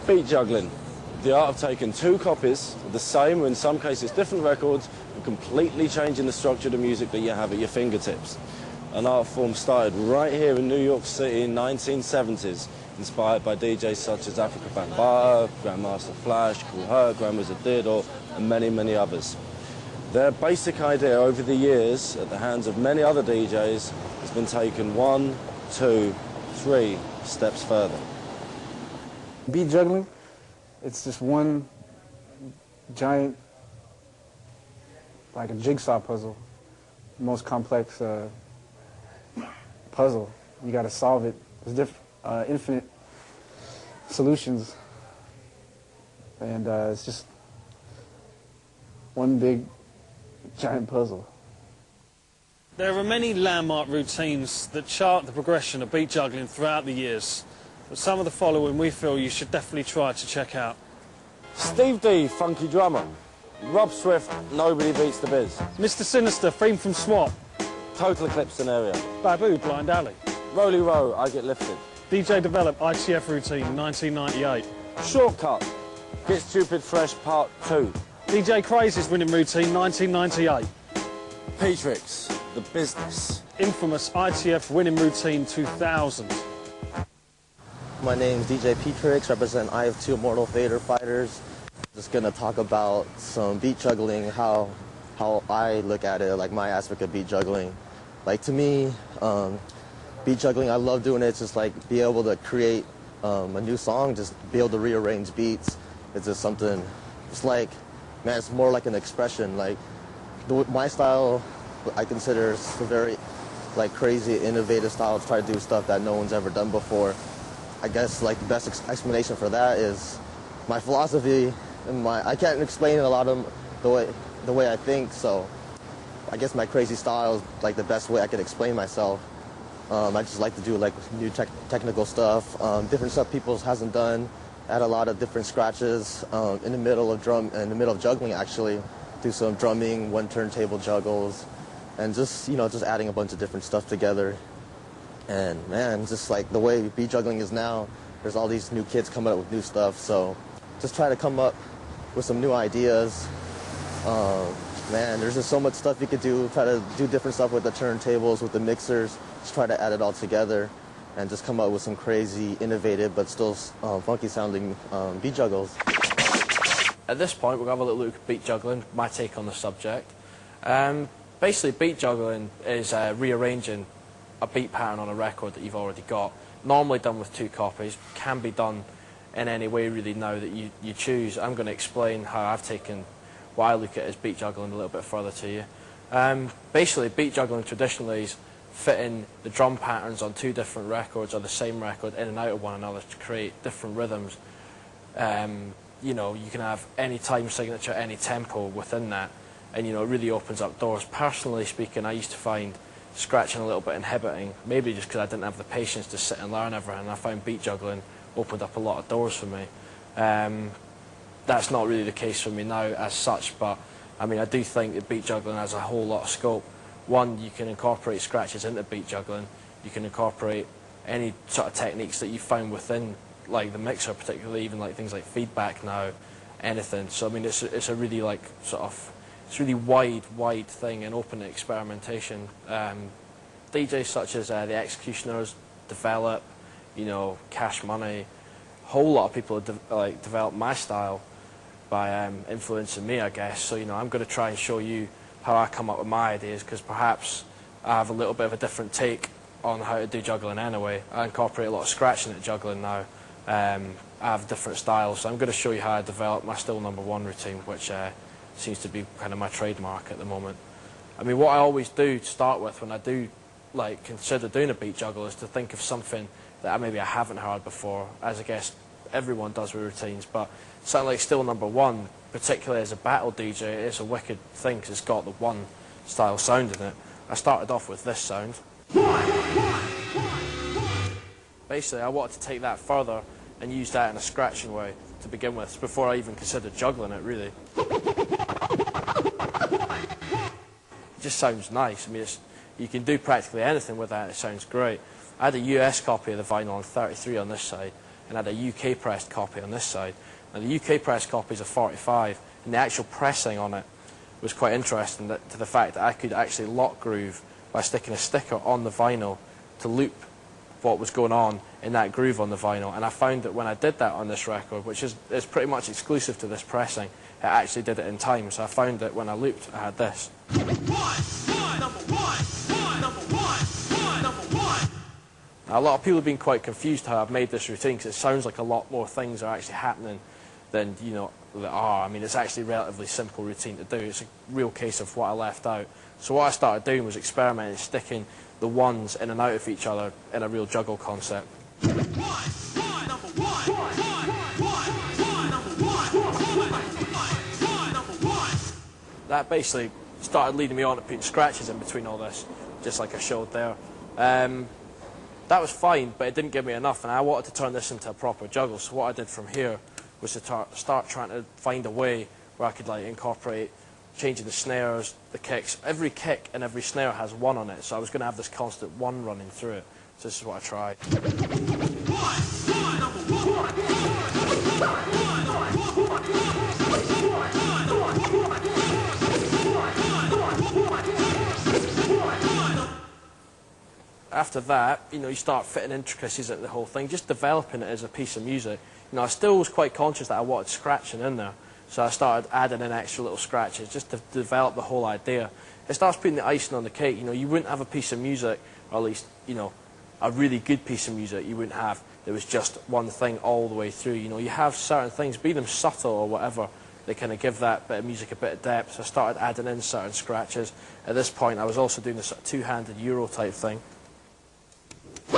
Beat juggling, the art of taking two copies of the same, or in some cases different records, and completely changing the structure of the music that you have at your fingertips. An art form started right here in New York City in 1970s, inspired by DJs such as Africa Bambaataa, Grandmaster Flash, Kool Herc, Grandmaster Diddle, and many, many others. Their basic idea over the years, at the hands of many other DJs, has been taken 1, 2, 3 steps further. Beat juggling, it's just one giant, like a jigsaw puzzle, the most complex puzzle. You got to solve it. There's infinite solutions, and it's just one big giant puzzle. There are many landmark routines that chart the progression of beat juggling throughout the years, but some of the following we feel you should definitely try to check out. Steve D, Funky Drummer. Rob Swift, Nobody Beats the Biz. Mr. Sinister, theme from SWAT. Total Eclipse Scenario. Babu, Blind Alley. Roly Row, I Get Lifted. DJ Develop, ITF Routine, 1998. Shortcut, Get Stupid Fresh Part 2. DJ Crazy's Winning Routine, 1998. p-trix, The Business. Infamous ITF Winning Routine, 2000. My name's DJ p-trix, represent IF2 Immortal Fader Fighters. Just gonna talk about some beat juggling, how I look at it, like my aspect of beat juggling. Like to me, beat juggling, I love doing it. It's just like be able to create a new song, just be able to rearrange beats. It's just something, it's like, man, it's more like an expression. Like my style, I consider is a very like crazy, innovative style to try to do stuff that no one's ever done before. I guess like the best explanation for that is my philosophy and I can't explain a lot of the way I think, so I guess my crazy style is like the best way I could explain myself. I just like to do like new technical stuff, different stuff people hasn't done. Add a lot of different scratches in the middle of juggling actually. Do some drumming, one turntable juggles, and just just adding a bunch of different stuff together. And man, just like the way beat juggling is now, there's all these new kids coming up with new stuff. So just try to come up with some new ideas. Man, there's just so much stuff you could do. Try to do different stuff with the turntables, with the mixers. Just try to add it all together and just come up with some crazy, innovative, but still funky sounding beat juggles. At this point, we'll have a little look at beat juggling, my take on the subject. Basically, beat juggling is rearranging a beat pattern on a record that you've already got. Normally done with two copies, can be done in any way really now that you choose. I'm going to explain how I've taken what I look at as beat juggling a little bit further to you. Basically, beat juggling traditionally is fitting the drum patterns on two different records or the same record in and out of one another to create different rhythms. You can have any time signature, any tempo within that, and it really opens up doors. Personally speaking, I used to find scratching a little bit inhibiting, maybe just because I didn't have the patience to sit and learn everything. I found beat juggling opened up a lot of doors for me. That's not really the case for me now as such, but I mean I do think that beat juggling has a whole lot of scope. One, you can incorporate scratches into beat juggling. You can incorporate any sort of techniques that you found within like the mixer, particularly even like things like feedback now, anything. So I mean it's a really like it's really wide thing and open experimentation. DJs such as the Executioners, Develop, Cash Money, a whole lot of people have developed my style by influencing me, I guess. So I'm going to try and show you how I come up with my ideas, because perhaps I have a little bit of a different take on how to do juggling anyway. I incorporate a lot of scratching at juggling now. I have different styles, so I'm going to show you how I develop my still #1 routine, which seems to be kind of my trademark at the moment. I mean, what I always do to start with when I do consider doing a beat juggle is to think of something that maybe I haven't heard before, as I guess everyone does with routines, but something like still #1, particularly as a battle DJ, it's a wicked thing because it's got the one style sound in it. I started off with this sound. Basically, I wanted to take that further and use that in a scratching way to begin with, before I even considered juggling it, really. It just sounds nice. I mean, you can do practically anything with that. It sounds great. I had a US copy of the vinyl on 33 on this side, and had a UK pressed copy on this side. Now the UK pressed copy is a 45, and the actual pressing on it was quite interesting to the fact that I could actually lock groove by sticking a sticker on the vinyl to loop what was going on in that groove on the vinyl. And I found that when I did that on this record, which is pretty much exclusive to this pressing, it actually did it in time. So I found that when I looped, I had this. Now, a lot of people have been quite confused how I've made this routine, because it sounds like a lot more things are actually happening than, you know, that are. I mean, it's actually a relatively simple routine to do. It's a real case of what I left out. So what I started doing was experimenting, sticking the ones in and out of each other in a real juggle concept. That basically started leading me on to putting scratches in between all this, just like I showed there. That was fine, but it didn't give me enough, and I wanted to turn this into a proper juggle. So what I did from here was to start trying to find a way where I could like incorporate changing the snares, the kicks. Every kick and every snare has one on it, so I was going to have this constant one running through it. So this is what I tried. After that, you know, you start fitting intricacies into the whole thing, just developing it as a piece of music. You know, I still was quite conscious that I wanted scratching in there, so I started adding in extra little scratches just to develop the whole idea. It starts putting the icing on the cake. You know, you wouldn't have a piece of music, or at least, you know, a really good piece of music you wouldn't have that was just one thing all the way through. You know, you have certain things, be them subtle or whatever, they kind of give that bit of music a bit of depth. So I started adding in certain scratches. At this point, I was also doing this sort of two-handed Euro type thing. I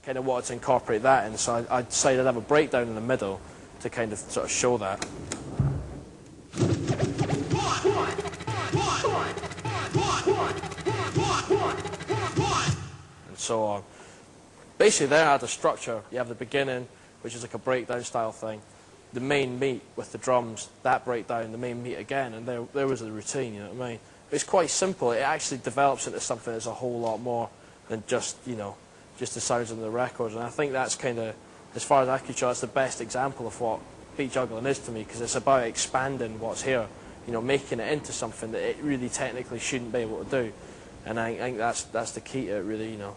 kind of wanted to incorporate that in, so I decided I'd have a breakdown in the middle to kind of sort of show that. And so on. Basically there I had a structure. You have the beginning, which is like a breakdown style thing. The main meat with the drums, that breakdown, the main meat again, and there was the routine, you know what I mean? It's quite simple. It actually develops into something that's a whole lot more than just, you know, just the sounds of the records. And I think that's kind of, as far as I can show, that's the best example of what beat juggling is to me, because it's about expanding what's here, you know, making it into something that it really technically shouldn't be able to do. And I think that's the key to it, really, you know.